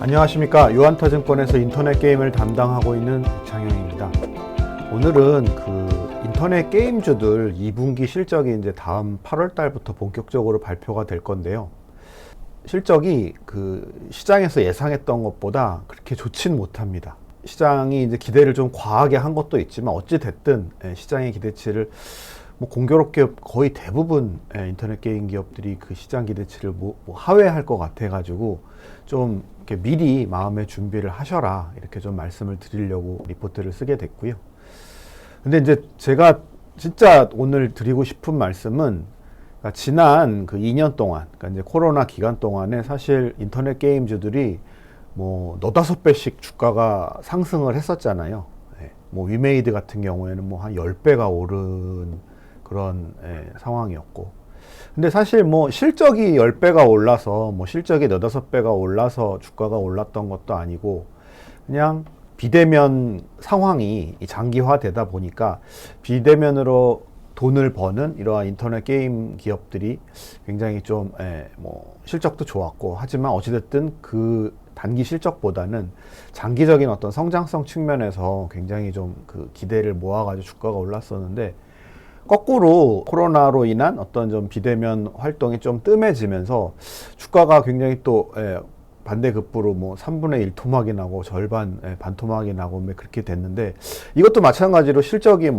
안녕하십니까. 유한타증권에서 인터넷 게임을 담당하고 있는 이창영입니다. 오늘은 인터넷 게임주들 2분기 실적이 이제 다음 8월 달부터 본격적으로 발표가 될 건데요. 실적이 시장에서 예상했던 것보다 그렇게 좋진 못합니다. 시장이 이제 기대를 좀 과하게 한 것도 있지만 어찌 됐든 시장의 기대치를 공교롭게 거의 대부분 인터넷 게임 기업들이 그 시장 기대치를 하회할 것 같아가지고 좀 이렇게 미리 마음의 준비를 하셔라 이렇게 좀 말씀을 드리려고 리포트를 쓰게 됐고요. 근데 이제 제가 진짜 오늘 드리고 싶은 말씀은 지난 2년 동안, 그러니까 이제 코로나 기간 동안에 사실 인터넷 게임주들이 너다섯 배씩 주가가 상승을 했었잖아요. 위메이드 같은 경우에는 한 10배가 오른 그런 상황이었고. 근데 사실 실적이 10배가 올라서 실적이 너다섯 배가 올라서 주가가 올랐던 것도 아니고 그냥 비대면 상황이 장기화되다 보니까 비대면으로 돈을 버는 이러한 인터넷 게임 기업들이 굉장히 좀 실적도 좋았고, 하지만 어찌됐든 그 단기 실적보다는 장기적인 어떤 성장성 측면에서 굉장히 좀 기대를 모아가지고 주가가 올랐었는데, 거꾸로 코로나로 인한 어떤 좀 비대면 활동이 좀 뜸해지면서 주가가 굉장히 또 반대급부로 3분의 1 토막이 나고 절반 반 토막이 나고 그렇게 됐는데, 이것도 마찬가지로 실적이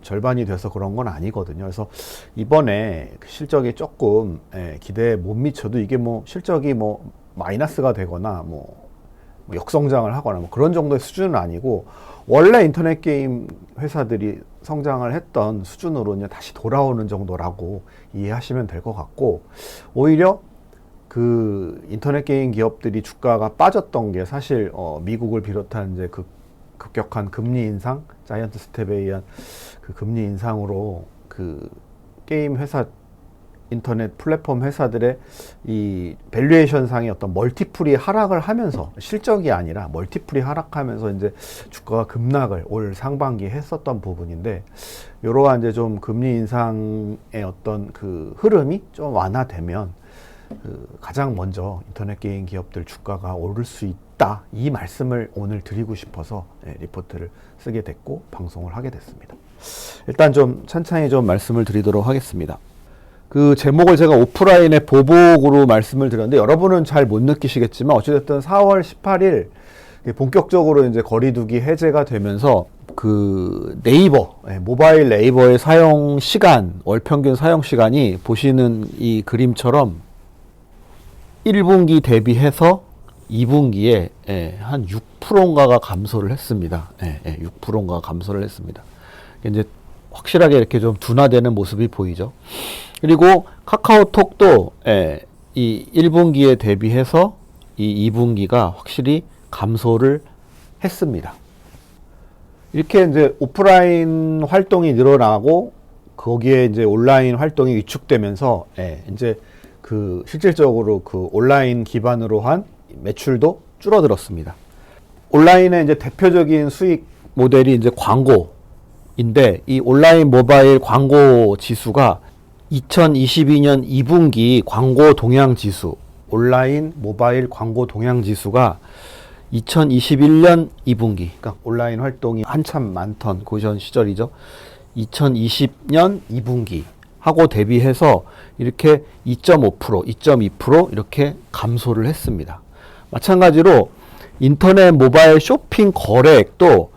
절반이 돼서 그런 건 아니거든요. 그래서 이번에 실적이 조금 기대에 못 미쳐도 이게 실적이 마이너스가 되거나 역성장을 하거나 그런 정도의 수준은 아니고, 원래 인터넷 게임 회사들이 성장을 했던 수준으로 이제 다시 돌아오는 정도라고 이해하시면 될 것 같고, 오히려 인터넷 게임 기업들이 주가가 빠졌던 게 사실 미국을 비롯한 이제 급격한 금리 인상, 자이언트 스텝에 의한 금리 인상으로 게임 회사, 인터넷 플랫폼 회사들의 이 밸류에이션 상의 어떤 멀티플이 하락을 하면서, 실적이 아니라 멀티플이 하락하면서 이제 주가가 급락을 올 상반기에 했었던 부분인데, 이러한 이제 좀 금리 인상의 어떤 흐름이 좀 완화되면 가장 먼저 인터넷 게임 기업들 주가가 오를 수 있다, 이 말씀을 오늘 드리고 싶어서 리포트를 쓰게 됐고 방송을 하게 됐습니다. 일단 좀 천천히 좀 말씀을 드리도록 하겠습니다. 제목을 제가 오프라인의 보복으로 말씀을 드렸는데, 여러분은 잘 못 느끼시겠지만 어찌됐든 4월 18일 본격적으로 이제 거리두기 해제가 되면서 네이버, 모바일 네이버의 사용 시간, 월 평균 사용 시간이 보시는 이 그림처럼 1분기 대비해서 2분기에 한 6%인가가 감소를 했습니다. 6%인가가 감소를 했습니다. 이제 확실하게 이렇게 좀 둔화되는 모습이 보이죠. 그리고 카카오톡도 이 1분기에 대비해서 이 2분기가 확실히 감소를 했습니다. 이렇게 이제 오프라인 활동이 늘어나고 거기에 이제 온라인 활동이 위축되면서 이제 실질적으로 온라인 기반으로 한 매출도 줄어들었습니다. 온라인의 이제 대표적인 수익 모델이 이제 광고인데, 이 온라인 모바일 광고 지수가 2022년 2분기 광고 동향 지수, 온라인 모바일 광고 동향 지수가 2021년 2분기, 그러니까 온라인 활동이 한참 많던 고전 시절이죠. 2020년 2분기 하고 대비해서 이렇게 2.5%, 2.2% 이렇게 감소를 했습니다. 마찬가지로 인터넷 모바일 쇼핑 거래액도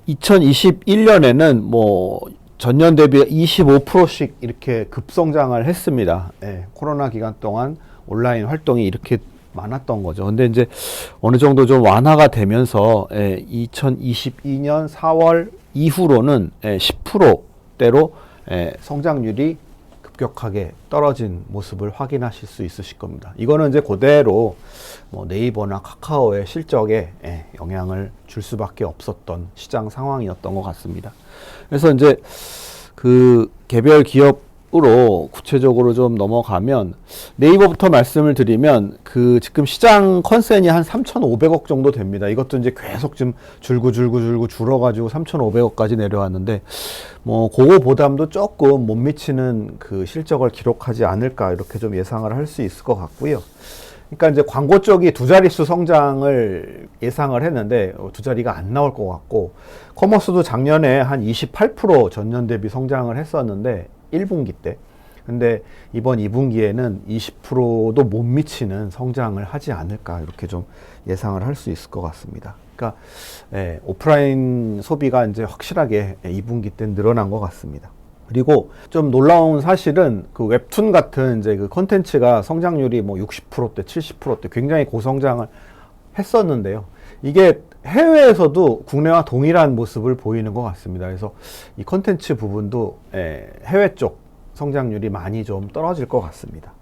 2021년에는 전년 대비 25%씩 이렇게 급성장을 했습니다. 코로나 기간 동안 온라인 활동이 이렇게 많았던 거죠. 근데 이제 어느 정도 좀 완화가 되면서 2022년 4월 이후로는 10%대로 성장률이 급격하게 떨어진 모습을 확인하실 수 있으실 겁니다. 이거는 이제 그대로 네이버나 카카오의 실적에 영향을 줄 수밖에 없었던 시장 상황이었던 것 같습니다. 그래서 이제 개별 기업으로 구체적으로 좀 넘어가면, 네이버부터 말씀을 드리면 지금 시장 컨센이 한 3,500억 정도 됩니다. 이것도 이제 계속 좀 줄고 줄어가지고 3,500억까지 내려왔는데, 그거 보담도 조금 못 미치는 실적을 기록하지 않을까, 이렇게 좀 예상을 할 수 있을 것 같고요. 그러니까 이제 광고 쪽이 두 자릿수 성장을 예상을 했는데 두 자리가 안 나올 것 같고, 커머스도 작년에 한 28% 전년 대비 성장을 했었는데 1분기 때. 근데 이번 2분기에는 20%도 못 미치는 성장을 하지 않을까, 이렇게 좀 예상을 할 수 있을 것 같습니다. 그러니까 오프라인 소비가 이제 확실하게 2분기 때 늘어난 것 같습니다. 그리고 좀 놀라운 사실은 그 웹툰 같은 이제 그 콘텐츠가 성장률이 뭐 60%대, 70%대 굉장히 고성장을 했었는데요. 이게 해외에서도 국내와 동일한 모습을 보이는 것 같습니다. 그래서 이 콘텐츠 부분도 해외 쪽 성장률이 많이 좀 떨어질 것 같습니다.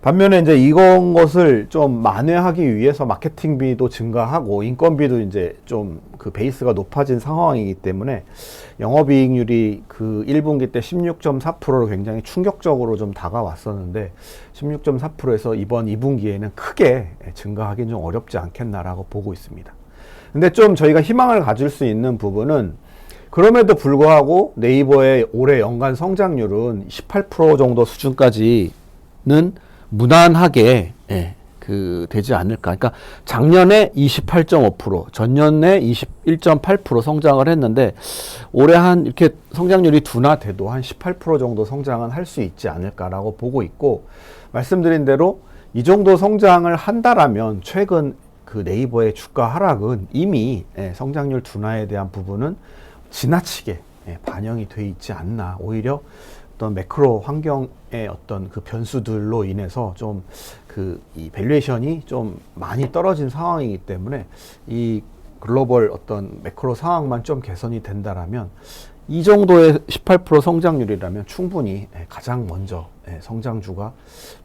반면에 이제 이런 것을 좀 만회하기 위해서 마케팅비도 증가하고 인건비도 이제 좀 그 베이스가 높아진 상황이기 때문에 영업이익률이 그 1분기 때 16.4%로 굉장히 충격적으로 좀 다가왔었는데 16.4%에서 이번 2분기에는 크게 증가하기는 좀 어렵지 않겠나라고 보고 있습니다. 근데 좀 저희가 희망을 가질 수 있는 부분은, 그럼에도 불구하고 네이버의 올해 연간 성장률은 18% 정도 수준까지는 무난하게 되지 않을까. 그러니까 작년에 28.5%, 전년에 21.8% 성장을 했는데 올해 한 이렇게 성장률이 둔화돼도 한 18% 정도 성장은 할 수 있지 않을까라고 보고 있고, 말씀드린 대로 이 정도 성장을 한다라면 최근 그 네이버의 주가 하락은 이미 성장률 둔화에 대한 부분은 지나치게 반영이 돼 있지 않나. 오히려 어떤 매크로 환경의 어떤 그 변수들로 인해서 좀 이 밸류에이션이 좀 많이 떨어진 상황이기 때문에 이 글로벌 어떤 매크로 상황만 좀 개선이 된다라면 이 정도의 18% 성장률이라면 충분히 가장 먼저 성장주가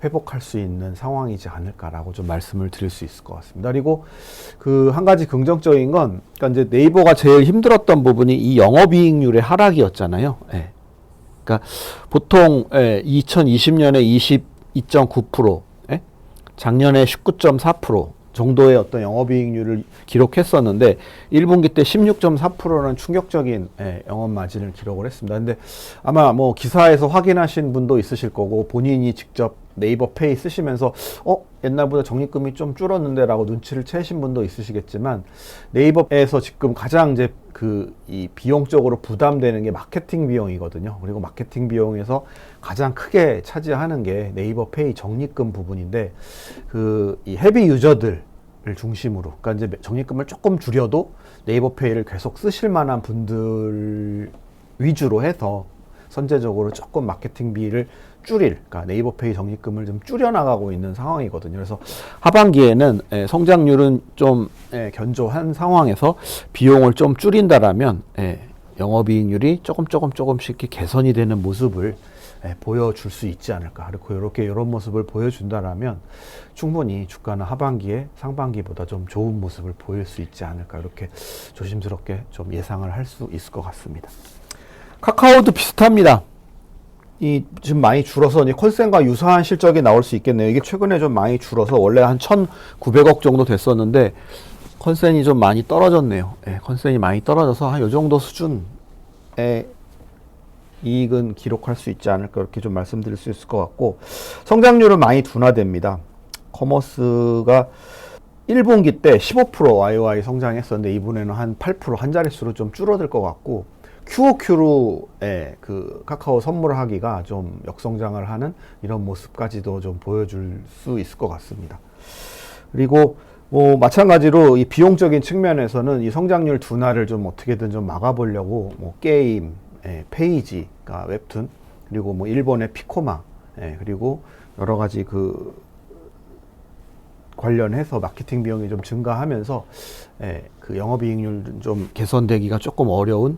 회복할 수 있는 상황이지 않을까라고 좀 말씀을 드릴 수 있을 것 같습니다. 그리고 그 한 가지 긍정적인 건, 그러니까 이제 네이버가 제일 힘들었던 부분이 이 영업이익률의 하락이었잖아요. 그러니까 보통 2020년에 22.9%, 작년에 19.4% 정도의 어떤 영업이익률을 기록했었는데 1분기 때 16.4%는 충격적인 영업 마진을 기록을 했습니다. 근데 아마 뭐 기사에서 확인하신 분도 있으실 거고, 본인이 직접 네이버 페이 쓰시면서 옛날보다 적립금이 좀 줄었는데 라고 눈치를 채신 분도 있으시겠지만, 네이버에서 지금 가장 이제 이 비용적으로 부담되는 게 마케팅 비용이거든요. 그리고 마케팅 비용에서 가장 크게 차지하는 게 네이버 페이 적립금 부분인데, 이 헤비 유저들 을 중심으로, 그러니까 이제 적립금을 조금 줄여도 네이버 페이를 계속 쓰실 만한 분들 위주로 해서 선제적으로 조금 마케팅비를 그러니까 네이버 페이 적립금을 좀 줄여나가고 있는 상황이거든요. 그래서 하반기에는 성장률은 좀 견조한 상황에서 비용을 좀 줄인다라면 영업이익률이 조금씩 개선이 되는 모습을 보여줄 수 있지 않을까. 그리고 이런 모습을 보여준다라면 충분히 주가는 하반기에 상반기보다 좀 좋은 모습을 보일 수 있지 않을까, 이렇게 조심스럽게 좀 예상을 할 수 있을 것 같습니다. 카카오도 비슷합니다. 지금 많이 줄어서 이제 컨센과 유사한 실적이 나올 수 있겠네요. 이게 최근에 좀 많이 줄어서 원래 한 1,900억 정도 됐었는데 컨센이 좀 많이 떨어졌네요. 컨센이 많이 떨어져서 한 요 정도 수준의 이익은 기록할 수 있지 않을까, 이렇게 좀 말씀드릴 수 있을 것 같고, 성장률은 많이 둔화됩니다. 커머스가 1분기 때 15% YOY 성장했었는데 이번에는 한 8%, 한 자릿수로 좀 줄어들 것 같고, QOQ로 그 카카오 선물하기가 좀 역성장을 하는 이런 모습까지도 좀 보여줄 수 있을 것 같습니다. 그리고 뭐 마찬가지로 이 비용적인 측면에서는 이 성장률 둔화를 좀 어떻게든 좀 막아보려고 뭐 게임, 페이지, 그러니까 웹툰, 그리고 뭐 일본의 피코마, 그리고 여러 가지 관련해서 마케팅 비용이 좀 증가하면서 그 영업이익률 좀 개선되기가 조금 어려운,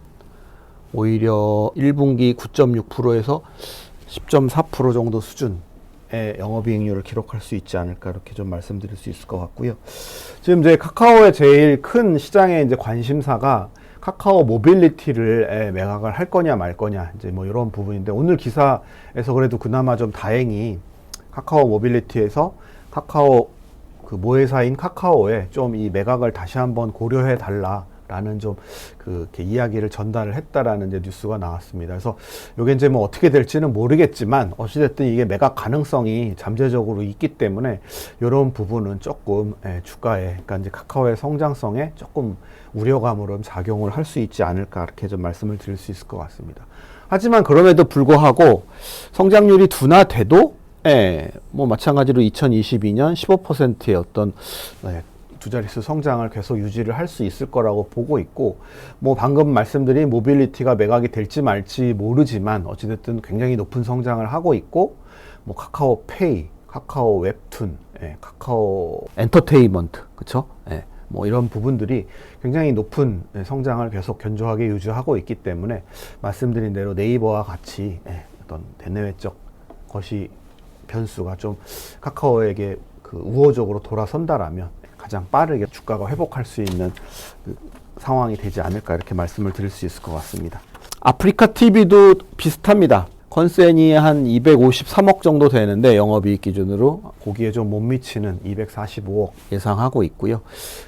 오히려 1분기 9.6%에서 10.4% 정도 수준의 영업이익률을 기록할 수 있지 않을까, 이렇게 좀 말씀드릴 수 있을 것 같고요. 지금 이제 카카오의 제일 큰 시장의 이제 관심사가 카카오 모빌리티를 매각을 할 거냐 말 거냐, 이제 뭐 이런 부분인데, 오늘 기사에서 그래도 그나마 좀 다행히 카카오 모빌리티에서 카카오 그 모회사인 카카오에 좀 이 매각을 다시 한번 고려해 달라, 라는 좀 이렇게 이야기를 전달을 했다라는 이제 뉴스가 나왔습니다. 그래서 이게 이제 뭐 어떻게 될지는 모르겠지만 어찌됐든 이게 매각 가능성이 잠재적으로 있기 때문에 이런 부분은 조금 주가에, 그러니까 이제 카카오의 성장성에 조금 우려감으로 작용을 할 수 있지 않을까, 이렇게 좀 말씀을 드릴 수 있을 것 같습니다. 하지만 그럼에도 불구하고 성장률이 둔화돼도 뭐 마찬가지로 2022년 15%의 어떤 두 자릿수 성장을 계속 유지를 할 수 있을 거라고 보고 있고, 뭐 방금 말씀드린 모빌리티가 매각이 될지 말지 모르지만 어찌됐든 굉장히 높은 성장을 하고 있고, 뭐 카카오 페이, 카카오 웹툰, 카카오 엔터테인먼트, 그쵸? 뭐 이런 부분들이 굉장히 높은 성장을 계속 견조하게 유지하고 있기 때문에 말씀드린 대로 네이버와 같이 어떤 대내외적 것이 변수가 좀 카카오에게 우호적으로 돌아선다라면 가장 빠르게 주가가 회복할 수 있는 상황이 되지 않을까, 이렇게 말씀을 드릴 수 있을 것 같습니다. 아프리카 TV도 비슷합니다. 컨센이 한 253억 정도 되는데 영업이익 기준으로 거기에 좀 못 미치는 245억 예상하고 있고요.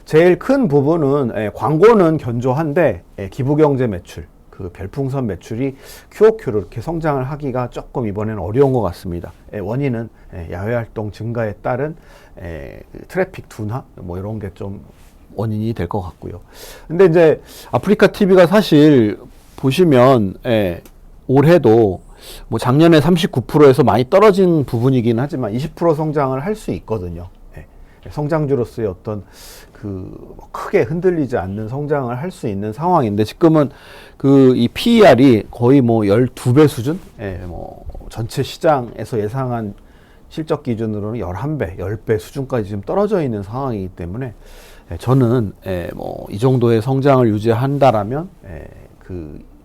제일 큰 부분은 광고는 견조한데 기부경제 매출, 별풍선 매출이 QOQ로 이렇게 성장을 하기가 조금 이번에는 어려운 것 같습니다. 원인은 야외활동 증가에 따른 트래픽 둔화, 뭐 이런 게 좀 원인이 될 것 같고요. 근데 이제 아프리카 TV가 사실 보시면 올해도 뭐 작년에 39%에서 많이 떨어진 부분이긴 하지만 20% 성장을 할 수 있거든요. 성장주로서의 어떤 크게 흔들리지 않는 성장을 할 수 있는 상황인데, 지금은 이 PER이 거의 뭐 12배 수준? 뭐 전체 시장에서 예상한 실적 기준으로는 11배, 10배 수준까지 지금 떨어져 있는 상황이기 때문에 저는 뭐 이 정도의 성장을 유지한다라면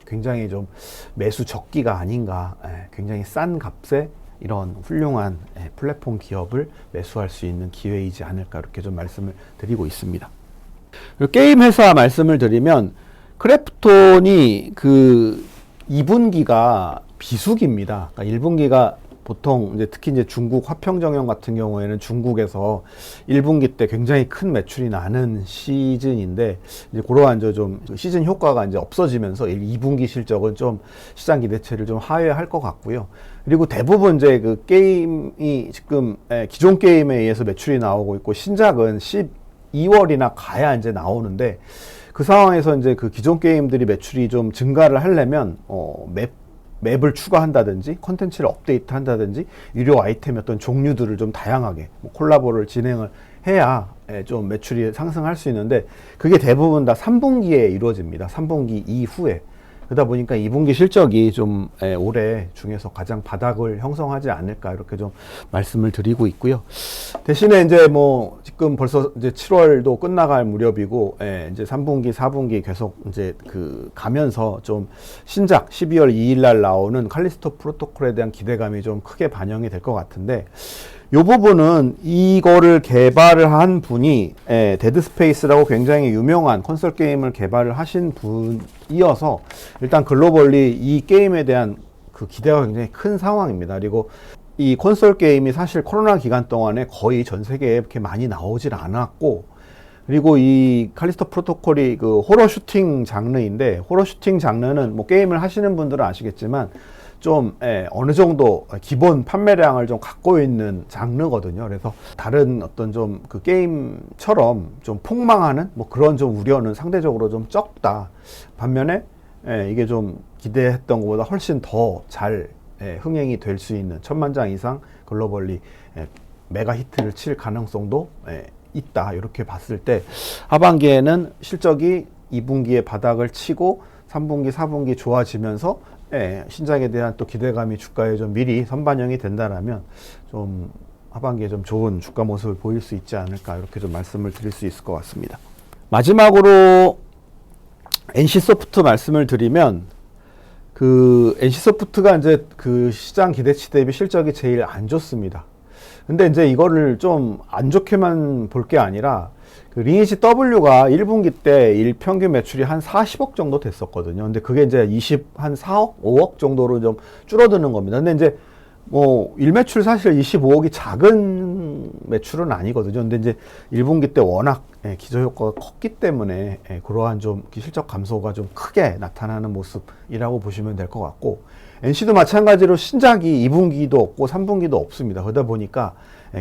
굉장히 좀 매수 적기가 아닌가, 굉장히 싼 값에 이런 훌륭한 플랫폼 기업을 매수할 수 있는 기회이지 않을까, 이렇게 좀 말씀을 드리고 있습니다. 게임 회사 말씀을 드리면 크래프톤이 2분기가 비수기입니다. 그러니까 1분기가 보통 이제 특히 이제 중국 화평정영 같은 경우에는 중국에서 1분기 때 굉장히 큰 매출이 나는 시즌인데, 이제 그러한 좀 시즌 효과가 이제 없어지면서 2분기 실적은 좀 시장 기대치를 좀 하회할 것 같고요. 그리고 대부분 이제 게임이 지금 기존 게임에 의해서 매출이 나오고 있고, 신작은 12월이나 가야 이제 나오는데, 그 상황에서 이제 기존 게임들이 매출이 좀 증가를 하려면 맵을 추가한다든지 콘텐츠를 업데이트 한다든지 유료 아이템의 어떤 종류들을 좀 다양하게 콜라보를 진행을 해야 좀 매출이 상승할 수 있는데, 그게 대부분 다 3분기에 이루어집니다. 3분기 이후에. 그러다 보니까 2분기 실적이 좀 올해 중에서 가장 바닥을 형성하지 않을까, 이렇게 좀 말씀을 드리고 있고요. 대신에 이제 뭐 지금 벌써 이제 7월도 끝나갈 무렵이고, 이제 3분기, 4분기 계속 이제 가면서 좀 신작 12월 2일 날 나오는 칼리스토 프로토콜에 대한 기대감이 좀 크게 반영이 될 것 같은데, 이 부분은 이거를 개발을 한 분이 데드 스페이스라고 굉장히 유명한 콘솔 게임을 개발을 하신 분이어서 일단 글로벌리 이 게임에 대한 기대가 굉장히 큰 상황입니다. 그리고 이 콘솔 게임이 사실 코로나 기간 동안에 거의 전 세계에 이렇게 많이 나오질 않았고, 그리고 이 칼리스토 프로토콜이 호러 슈팅 장르인데, 호러 슈팅 장르는 뭐 게임을 하시는 분들은 아시겠지만 좀 어느 정도 기본 판매량을 좀 갖고 있는 장르거든요. 그래서 다른 어떤 좀 게임처럼 좀 폭망하는 뭐 그런 좀 우려는 상대적으로 좀 적다. 반면에 이게 좀 기대했던 것보다 훨씬 더 잘 흥행이 될 수 있는 1000만 장 이상 글로벌리 메가 히트를 칠 가능성도 있다. 이렇게 봤을 때 하반기에는 실적이 2분기에 바닥을 치고 3분기, 4분기 좋아지면서 신작에 대한 또 기대감이 주가에 좀 미리 선반영이 된다라면 좀 하반기에 좀 좋은 주가 모습을 보일 수 있지 않을까, 이렇게 좀 말씀을 드릴 수 있을 것 같습니다. 마지막으로 NC소프트 말씀을 드리면, NC소프트가 이제 시장 기대치 대비 실적이 제일 안 좋습니다. 근데 이제 이거를 좀 안 좋게만 볼 게 아니라, 리니지 W가 1분기 때 일평균 매출이 한 40억 정도 됐었거든요. 근데 그게 이제 한 4억, 5억 정도로 좀 줄어드는 겁니다. 근데 이제 뭐 일매출 사실 25억이 작은 매출은 아니거든요. 근데 이제 1분기 때 워낙 기저효과가 컸기 때문에 그러한 좀 실적 감소가 좀 크게 나타나는 모습이라고 보시면 될 것 같고, NC도 마찬가지로 신작이 2분기도 없고 3분기도 없습니다. 그러다 보니까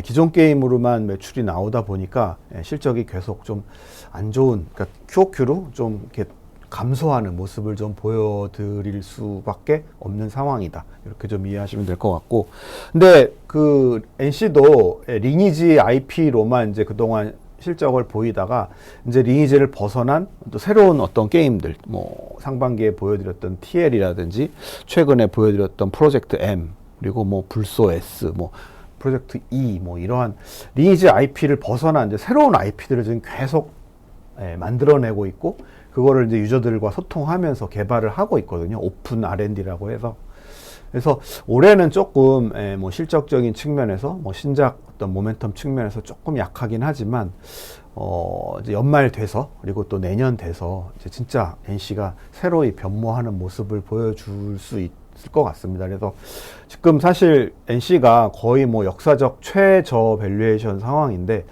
기존 게임으로만 매출이 나오다 보니까 실적이 계속 좀 안 좋은, 그러니까 QOQ로 좀 이렇게 감소하는 모습을 좀 보여드릴 수밖에 없는 상황이다. 이렇게 좀 이해하시면 될 것 같고, 근데 그 NC도 리니지 IP로만 이제 그동안 실적을 보이다가 이제 리니지를 벗어난 또 새로운 어떤 게임들, 뭐 상반기에 보여드렸던 TL이라든지 최근에 보여드렸던 프로젝트 M, 그리고 뭐 불소 S, 뭐 프로젝트 E, 뭐 이러한 리니지 IP를 벗어난 이제 새로운 IP들을 지금 계속 만들어내고 있고, 그거를 이제 유저들과 소통하면서 개발을 하고 있거든요. 오픈 R&D라고 해서. 그래서 올해는 조금 뭐 실적적인 측면에서 뭐 신작 어떤 모멘텀 측면에서 조금 약하긴 하지만 이제 연말 돼서, 그리고 또 내년 돼서 이제 진짜 NC가 새로이 변모하는 모습을 보여줄 수 있을 것 같습니다. 그래서 지금 사실 NC가 거의 뭐 역사적 최저 밸류에이션 상황인데,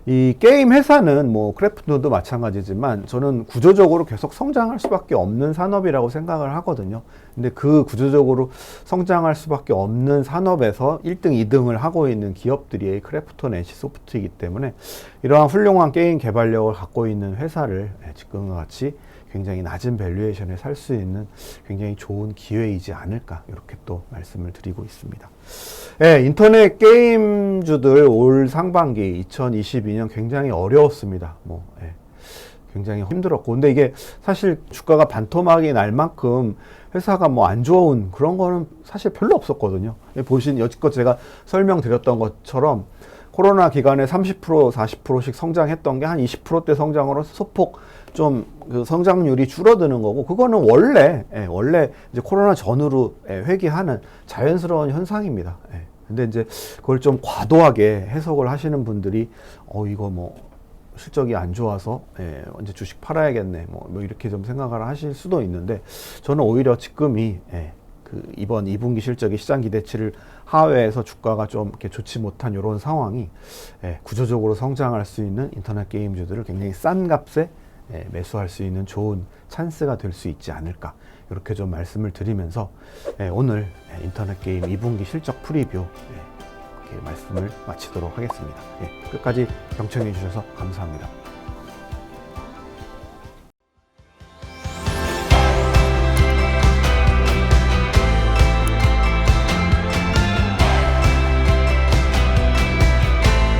이 게임 회사는 뭐 크래프톤도 마찬가지지만 저는 구조적으로 계속 성장할 수밖에 없는 산업이라고 생각을 하거든요. 근데 그 구조적으로 성장할 수밖에 없는 산업에서 1등, 2등을 하고 있는 기업들이 크래프톤, NC소프트이기 때문에 이러한 훌륭한 게임 개발력을 갖고 있는 회사를 지금과 같이 굉장히 낮은 밸류에이션에 살 수 있는 굉장히 좋은 기회이지 않을까, 이렇게 또 말씀을 드리고 있습니다. 인터넷 게임주들 올 상반기 2022년 굉장히 어려웠습니다. 굉장히 힘들었고, 근데 이게 사실 주가가 반토막이 날 만큼 회사가 뭐 안 좋은 그런 거는 사실 별로 없었거든요. 보신 여지껏 제가 설명드렸던 것처럼 코로나 기간에 30%, 40%씩 성장했던 게 한 20%대 성장으로 소폭 좀 그 성장률이 줄어드는 거고, 그거는 원래 이제 코로나 전후로 회귀하는 자연스러운 현상입니다. 근데 이제 그걸 좀 과도하게 해석을 하시는 분들이 이거 뭐 실적이 안 좋아서 이제 주식 팔아야겠네 뭐 이렇게 좀 생각을 하실 수도 있는데, 저는 오히려 지금이 그 이번 2분기 실적이 시장 기대치를 하회해서 주가가 좀 이렇게 좋지 못한 이런 상황이 구조적으로 성장할 수 있는 인터넷 게임주들을 굉장히 싼 값에 매수할 수 있는 좋은 찬스가 될 수 있지 않을까, 이렇게 좀 말씀을 드리면서 오늘 인터넷 게임 2분기 실적 프리뷰 이렇게 말씀을 마치도록 하겠습니다. 끝까지 경청해 주셔서 감사합니다.